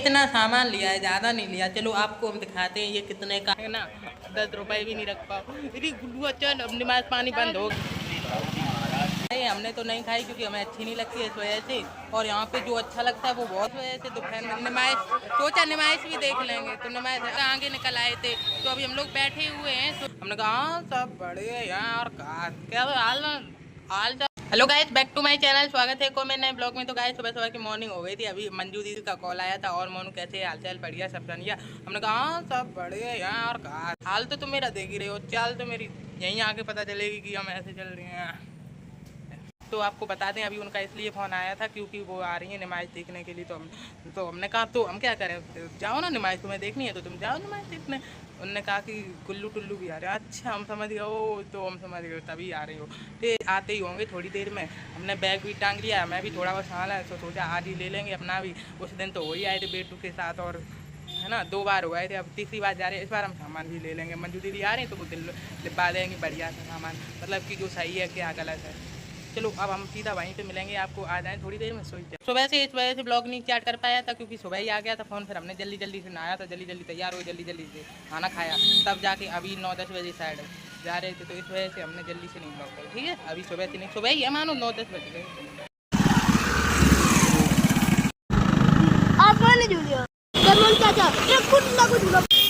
इतना सामान लिया है, ज्यादा नहीं लिया। चलो आपको हम दिखाते हैं ये कितने का है ना। 10 रुपए भी नहीं रख पाओ। गुल्लू चल अब नमाज पानी बंद हो गया। हमने तो नहीं खाई क्योंकि हमें अच्छी नहीं लगती है इस वजह से। और यहाँ पे जो अच्छा लगता है वो बहुत वजह से दोपहर में नमाज सोचा नमाज भी देख लेंगे, तो नमाज आगे निकल आए थे। तो अभी हम लोग बैठे हुए हैं, तो हमने कहा हाँ सब बढ़िया यार। क्या हाल हाल। Hello guys, back to my channel. स्वागत है को मेरे नए ब्लॉग में। तो गाइस सुबह सुबह की मॉर्निंग हो गई थी। अभी मंजू दीदी का कॉल आया था और मोनू कैसे हाल चाल, बढ़िया सब बढ़िया। हमने कहा हाँ सब बढ़िया यार। हाल तो तुम मेरा देख ही रहे हो, चाल तो मेरी यहीं आके पता चलेगी कि हम ऐसे चल रहे हैं। तो आपको बता दें अभी उनका इसलिए फ़ोन आया था क्योंकि वो आ रही है नमाज़ देखने के लिए। तो हमने कहा तो हम क्या करें, जाओ ना नमाज़, तुम्हें देखनी है तो तुम जाओ नमाज़ देखने। उनने कहा कि गुल्लू टुल्लू भी आ रहे हैं। अच्छा हम समझ गए, ओ तो हम समझ गए तभी आ रही हो। तो आते ही होंगे थोड़ी देर में। हमने बैग भी टांग लिया, मैं भी थोड़ा बहुत सामान है तो सोचा आज ही ले लेंगे अपना भी। उस दिन तो हो ही आए थे बेटू के साथ, और है ना 2 बार हो गए थे, अब तीसरी बार जा रहे हैं। इस बार हम सामान भी ले लेंगे। मंजू दीदी आ रही हैं तो वो डिब्बा देंगे बढ़िया सा सामान, मतलब कि जो सही है क्या गलत है। चलो अब हम सीधा वहीं पे मिलेंगे आपको, आ जाएं थोड़ी देर में। सुबह से इस वजह से ब्लॉग नहीं स्टार्ट कर पाया था क्योंकि सुबह ही आ गया था फ़ोन। फिर हमने जल्दी जल्दी से नहाया था, जल्दी जल्दी तैयार हुए, जल्दी जल्दी से खाना खाया, तब जाके अभी 9-10 बजे साइड जा रहे थे। तो इस वजह से हमने जल्दी से नहीं ब्लॉग किया, ठीक है। अभी सुबह से नहीं, सुबह ही है मानो 9-10 बज गए।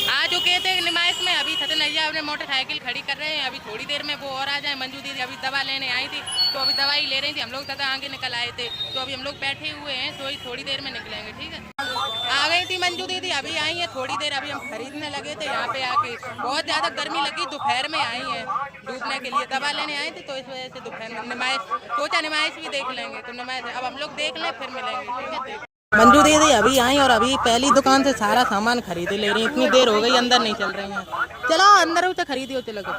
आ चुके थे नुमाइश में। अभी सतन भैया अपने मोटरसाइकिल खड़ी कर रहे हैं। अभी थोड़ी देर में वो और आ जाए। मंजू दीदी अभी दवा लेने आई थी तो अभी दवाई ले रही थी। हम लोग तथा आगे निकल आए थे, तो अभी हम लोग बैठे हुए हैं, तो थोड़ी देर में निकलेंगे, ठीक है। आ गई थी मंजू दीदी, अभी आई है थोड़ी देर। अभी हम खरीदने लगे थे यहाँ पे आके, बहुत ज़्यादा गर्मी लगी, दोपहर में आई है डूबने के लिए, दवा लेने आई थी। तो इस वजह से दोपहर में नमाइश सोचा नमाइश भी देख लेंगे, तो नमाइश अब हम लोग देख लें फिर मिलेंगे, ठीक है। मंजू दीदी अभी आई और अभी पहली दुकान से सारा सामान खरीद ले रही है। इतनी देर हो गई, अंदर नहीं चल रही हैं। चलो अंदर उसे खरीदियो, चलो तो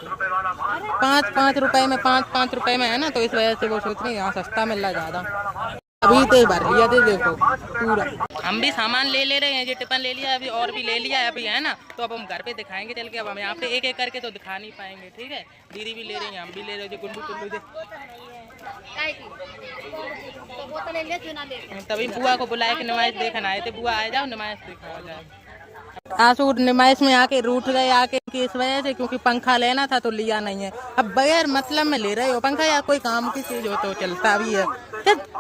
5-5 रुपए में, 5-5 रुपए में है ना, तो इस वजह से वो सोच रही है यहाँ सस्ता मिल रहा ज़्यादा। अभी तो भर लिया थे देखो पूरा। हम भी सामान ले रहे हैं, ये टिफिन ले लिया अभी और भी ले लिया है अभी, है ना। तो अब हम घर पे दिखाएंगे चल के। अब हम यहाँ पे एक एक करके तो दिखा नहीं पाएंगे, ठीक है। दीदी भी ले रही है, हम भी ले रहे हैं। गुल्लू टुल्लू तभी बुआ को बुलाए कि नुमाइश देखने आए थे। बुआ आ जाओ नुमाइश देखा जाए। आंसू नुमाइश में आके रूठ गए आके की इस वजह से, क्योंकि पंखा लेना था तो लिया नहीं है। अब बगैर मतलब में ले रहे हो पंखा, या कोई काम की चीज हो तो चलता भी है।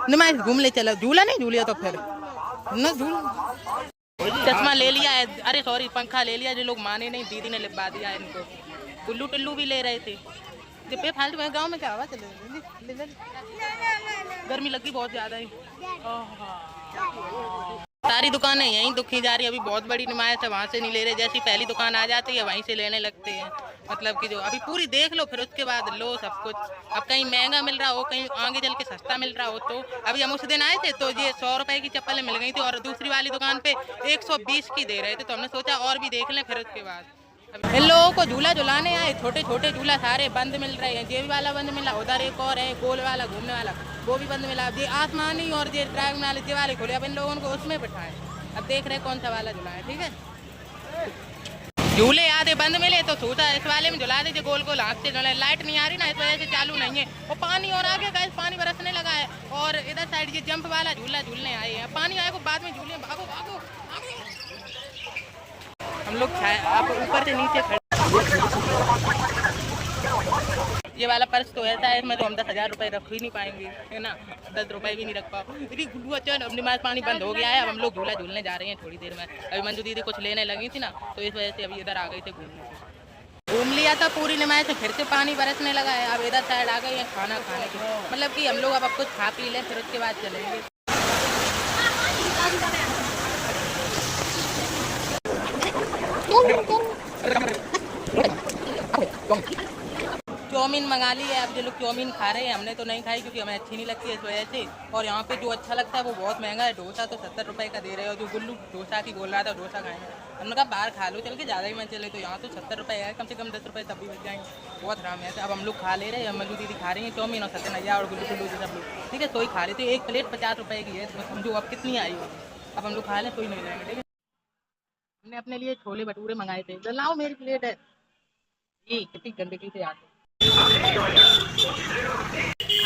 नुमाइश घूम ले, चलो झूला नहीं झूलिया तो फिर न झूल। चश्मा ले लिया है, अरे सॉरी पंखा ले लिया, जो लोग माने नहीं दीदी ने लिपा दिया है इनको। गुल्लू टुल्लू भी ले रहे थे। पे फालतू में गाँव में क्या हवा चले, गर्मी लगी बहुत ज्यादा है। सारी दुकानें यहीं दुखी जा रही है। अभी बहुत बड़ी नुमाइश है, वहाँ से नहीं ले रहे। जैसी पहली दुकान आ जाती है वहीं से लेने लगते हैं, मतलब कि जो अभी पूरी देख लो फिर उसके बाद लो सब कुछ। अब कहीं महंगा मिल रहा हो, कहीं आगे चल के सस्ता मिल रहा हो। तो अभी हम उस दिन आए थे तो ये 100 रुपए की चप्पलें मिल गई थी और दूसरी वाली दुकान पे 120 की दे रहे थे। तो हमने सोचा और भी देख लें फिर उसके बाद। इन लोगों को झूला झुलाने आए, छोटे छोटे झूला सारे बंद मिल रहे हैं। जेबी वाला बंद मिला, उधर एक और है गोल वाला घूमने वाला, वो भी बंद मिला। ये आसमानी और ये ड्राइविंग वाले ये वाले खोले। अब इन लोगों को उसमें बिठाएं। अब देख रहे कौन सा वाला झूला है, ठीक है। झूले आधे बंद मिले तो सोचा इस वाले में झुला दीजिए, गोल गोल हाथ से झूले। लाइट नहीं आ रही ना, इस वजह से चालू नहीं है। और पानी और आगे गाइस पानी बरसने लगा है। और इधर साइड ये जंप वाला झूला झूलने आए हैं। पानी आए को बाद में झूले, भागो भागो। हम लोग आप ऊपर से नीचे खड़े। ये वाला पर्स तो ऐसा है, इसमें तो हम 10,000 रुपये रख ही नहीं पाएंगे, है ना। 10 रुपये भी नहीं रख पाओ। गुल्लू अच्छा अब नमाज पानी बंद हो गया है। अब हम लोग झूला झूलने जा रहे हैं थोड़ी देर में। अभी मंजू दीदी कुछ लेने लगी थी ना, तो इस वजह से अभी इधर आ गई थी घूमने। घूम लिया था पूरी नमाज से, फिर से पानी बरसने लगा है। अब इधर साइड आ गई है खाना खाने की, मतलब कि हम लोग अब कुछ खा पी लें फिर उसके बाद चलेंगे। चाउमीन मंगा ली है। अब जो लोग चाउमीन खा रहे हैं, हमने तो नहीं खाई क्योंकि हमें अच्छी नहीं लगती है इस वजह से। और यहाँ पे जो अच्छा लगता है वो बहुत महंगा है। डोसा तो 70 रुपये का दे रहे हो। जो गुल्लू डोसा की बोल रहा था डोसा खाएंगे, हमने कहा बाहर खा लो चल के, ज़्यादा ही मन चले। तो यहाँ तो 70 रुपये है, कम से कम 10 रुपये तब भी बच जाएंगे। बहुत आराम है। अब हम लोग खा ले रहे हैं, मंजू दीदी खा रही हैं चाउमीन और सत्यन भैया और गुल्लू गुल्लू सब लोग, ठीक है। तो ही खा लेते। एक प्लेट 50 रुपये की है, तो समझो अब कितनी आई होगी। अब हम लोग खा लें तो ही नहीं जाएंगे, ठीक है। हमने अपने लिए छोले भटूरे मंगाए थे, तो लाओ मेरी प्लेट है। ये कितनी गंदगी से आते खा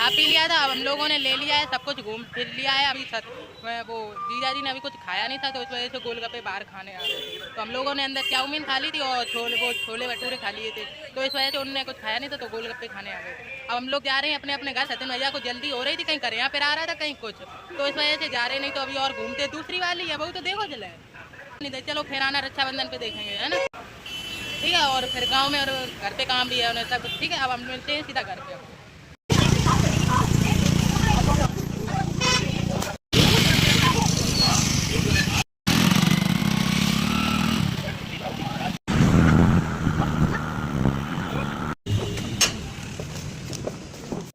पी लिया था, अब हम लोगों ने ले लिया है, सब कुछ घूम फिर लिया है। अभी छत में वो जीजा जी ने अभी कुछ खाया नहीं था, तो इस वजह से गोलगप्पे बाहर खाने आ गए थे। तो हम लोगों ने अंदर चाउमीन खा ली थी और छोले भटूरे खा लिए थे, तो इस वजह से उन्होंने कुछ खाया नहीं था, तो गोलगप्पे खाने आ गए थे। अब हम लोग जा रहे हैं अपने अपने घर। सचिन भैया को जल्दी हो रही थी, कहीं करे यहाँ पर आ रहा था, कहीं कुछ, तो इस वजह से जा रहे, नहीं तो अभी और घूमते। दूसरी वाली है बहू, तो देखो चले नहीं तो चलो फिर आना रक्षाबंधन पे देखेंगे, है ना। ठीक है, और फिर गाँव में और घर पे काम भी है उन्हें सब। ठीक है, अब हम मिलते हैं सीधा घर पे।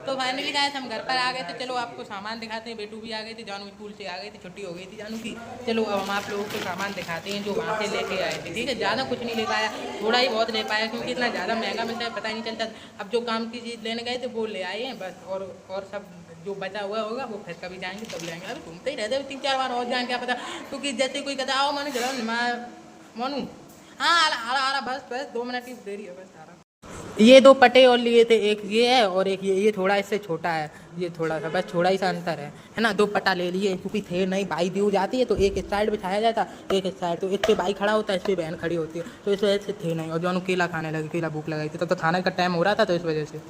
तो फाइनली गाइस हम घर पर आ गए थे। चलो आपको सामान दिखाते हैं। बेटू भी आ गए थे, जानू स्कूल से आ गई थी, छुट्टी हो गई थी जानू की। चलो अब हम आप लोगों को सामान दिखाते हैं जो वहाँ से लेके आए थे। ठीक है, ज़्यादा कुछ नहीं ले पाया, थोड़ा ही बहुत ले पाया, क्योंकि इतना ज़्यादा महंगा मिलता है पता ही नहीं चलता। अब जो काम की चीज़ लेने गए थे वो ले आए हैं बस, और सब जो बचा हुआ होगा वो फिर कभी जाएंगे तब जाएंगे। अभी घूमते ही रहते हैं, 3-4 बार और जाएंगे क्या पता, क्योंकि जैसे कोई कहता आओ मानू चलो मानू, हाँ आ रहा बस 2 मिनट की देरी है बस आ रहा। ये 2 पटे और लिए थे, एक ये है और एक ये थोड़ा इससे छोटा है, ये थोड़ा सा बस थोड़ा ही सा अंतर है ना। 2 पटा ले लिए, क्योंकि थे नहीं, बाई दी जाती है तो एक इस साइड बिछाया जाता, एक इस साइड, तो इस पे बाई खड़ा होता है, इस पे बहन खड़ी होती है, तो इस वजह से थे नहीं। और जो केला खाने लगे, केला भूख लगाई थी, तब तो खाने का टाइम हो रहा था, तो इस वजह से।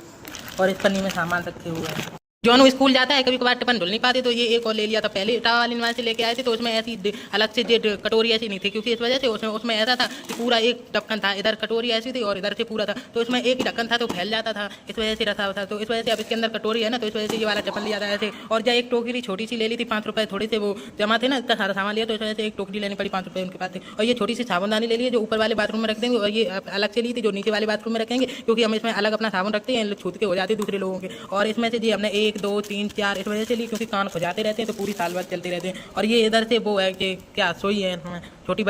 और इस पन्नी में सामान रखे हुए हैं। जोनू स्कूल जाता है, कभी कभार टिफिन ढुल नहीं पाते, तो ये एक और ले लिया था। पहले इटा वाली निवास से लेके आए थे, तो उसमें ऐसी अलग से कटोरी ऐसी नहीं थी, क्योंकि इस वजह से उसमें ऐसा था कि पूरा एक ढक्कन था, इधर कटोरी ऐसी थी और इधर से पूरा था, तो इसमें एक ही ढक्कन था तो फैल जाता था, इस वजह से रखा था। तो इस वजह से अब इसके अंदर कटोरी है ना, तो इस वजह से ये वाला चप्पल लिया था ऐसे। और जब एक टोकरी छोटी सी ले ली थी, 5 रुपये थोड़े से वो जमा थे ना, इतना सारा सामान लिया, तो इस वजह से एक टोकरी लेनी पड़ी, 5 रुपये उनके पास थे। और ये छोटी सी साबुनदानी ले ली है, जो ऊपर वाले बाथरूम में रख देंगे, और ये अलग से ली थी जो नीचे वाले बाथरूम में रखेंगे, क्योंकि हम इसमें अलग अपना साबुन रखते हैं, छूट के हो जाते हैं दूसरे लोगों के। और इसमें से जी हमने 1 2 3 4 इस वजह से ली, क्योंकि कान खुजाते रहते हैं तो पूरी साल भर चलते रहते हैं। और ये इधर से वो है कि क्या सोई है, छोटी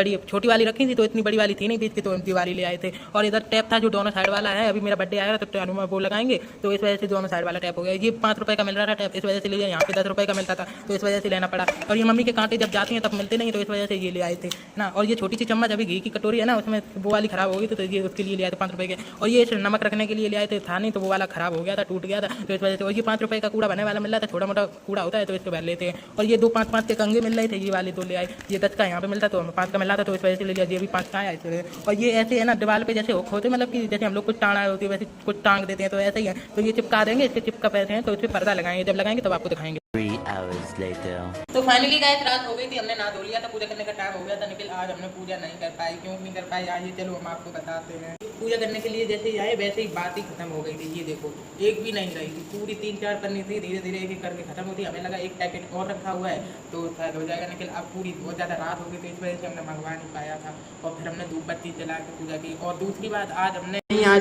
वाली रखी थी, तो इतनी बड़ी वाली थी नहीं, बीच की, तो एम्प्टी वाली ले आए थे। और इधर टैप था जो दोनों साइड वाला है, अभी मेरा बर्थडे आएगा तो में वो लगाएंगे, तो इस वजह से दोनों साइड वाला टैप हो गया। ये 5 रुपये का मिल रहा था टैप, इस वजह से लिया। यहाँ पे 10 रुपये का मिलता था, तो इस वजह से लेना पड़ा। और ये मम्मी के कांटे जब जाती हैं तब मिलते नहीं, तो इस वजह से ये ले आए थे ना। और ये छोटी सी चम्मच अभी घी की कटोरी है ना, उसमें वो वाली खराब हो गई, तो ये उसके लिए ले आए थे 5 रुपये के। और ये नमक रखने के लिए ले आए थे, था नहीं, तो वो वाला खराब हो गया था, टूट गया था, तो इस वजह से। और ये 5 रुपये का कूड़ा बने वाला मिल रहा था, छोटा मोटा कूड़ा होता है, तो इसको भर लेते हैं। और ये 2 5 के कंगे मिल रहे थे, ये वाले 2 ले आए। ये 10 का यहाँ पे मिलता, तो 5 का मिल रहा था, तो इस वजह से ले लिया। ये भी 5 का आया इसलिए। और ये ऐसे है ना, दीवार पे जैसे हुक होते, मतलब कि जैसे हम लोग कुछ टांगा होती है वैसे कुछ टांग देते हैं, तो ऐसे ही है। तो ये चिपका देंगे, इसके चिपका पैसे हैं, तो इस पर पर्दा लगाएंगे, जब लगाएंगे तब आपको दिखाएंगे। 3 hours later. तो फाइनली गाइस रात हो गई थी, हमने नहा धो लिया था, पूजा करने का टाइम हो गया था, लेकिन आज हमने पूजा नहीं कर पाई। क्यों नहीं कर पाई आइए चलो हम आपको बताते हैं। पूजा करने के लिए जैसे ही आए वैसे ही बात ही खत्म हो गई थी। ये देखो एक भी नहीं रही थी, पूरी 3-4 पन्नी थी, धीरे धीरे एक एक करके खत्म होती। हमें लगा एक पैकेट और रखा हुआ है तो शायद हो जाएगा, लेकिन अब पूरी बहुत ज़्यादा रात हो गई थी, इस वजह से हमने मंगवा नहीं पाया था। और फिर हमने धूप बत्ती जला के पूजा की। और दूसरी बात, आज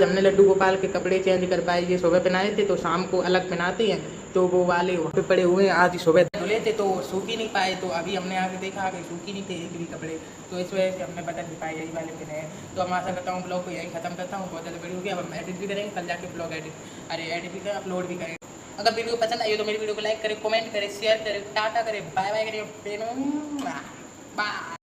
हमने लड्डू गोपाल के कपड़े चेंज कर पाए। ये सुबह पहनाए थे, तो शाम को अलग पहनाते हैं, तो वो वाले वहाँ पे पड़े हुए हैं, आज ही सुबह धुले थे तो सूख ही नहीं पाए। तो अभी हमने आके देखा कि सूख ही नहीं थे एक भी कपड़े, तो इस वजह से हमने बदल नहीं पाए, यही वाले पहने हैं। तो हम आशा करता हूँ ब्लॉग को यहीं खत्म करता हूँ, बहुत ज़्यादा वीडियो हो गया। अब हम एडिट भी करेंगे, कल जाके ब्लॉग एडिट भी करें, अपलोड भी करेंगे। अगर वीडियो पसंद आई हो तो मेरी वीडियो को लाइक करें, कमेंट करें, शेयर करें, टाटा करें, बाय बाय करें, बाय।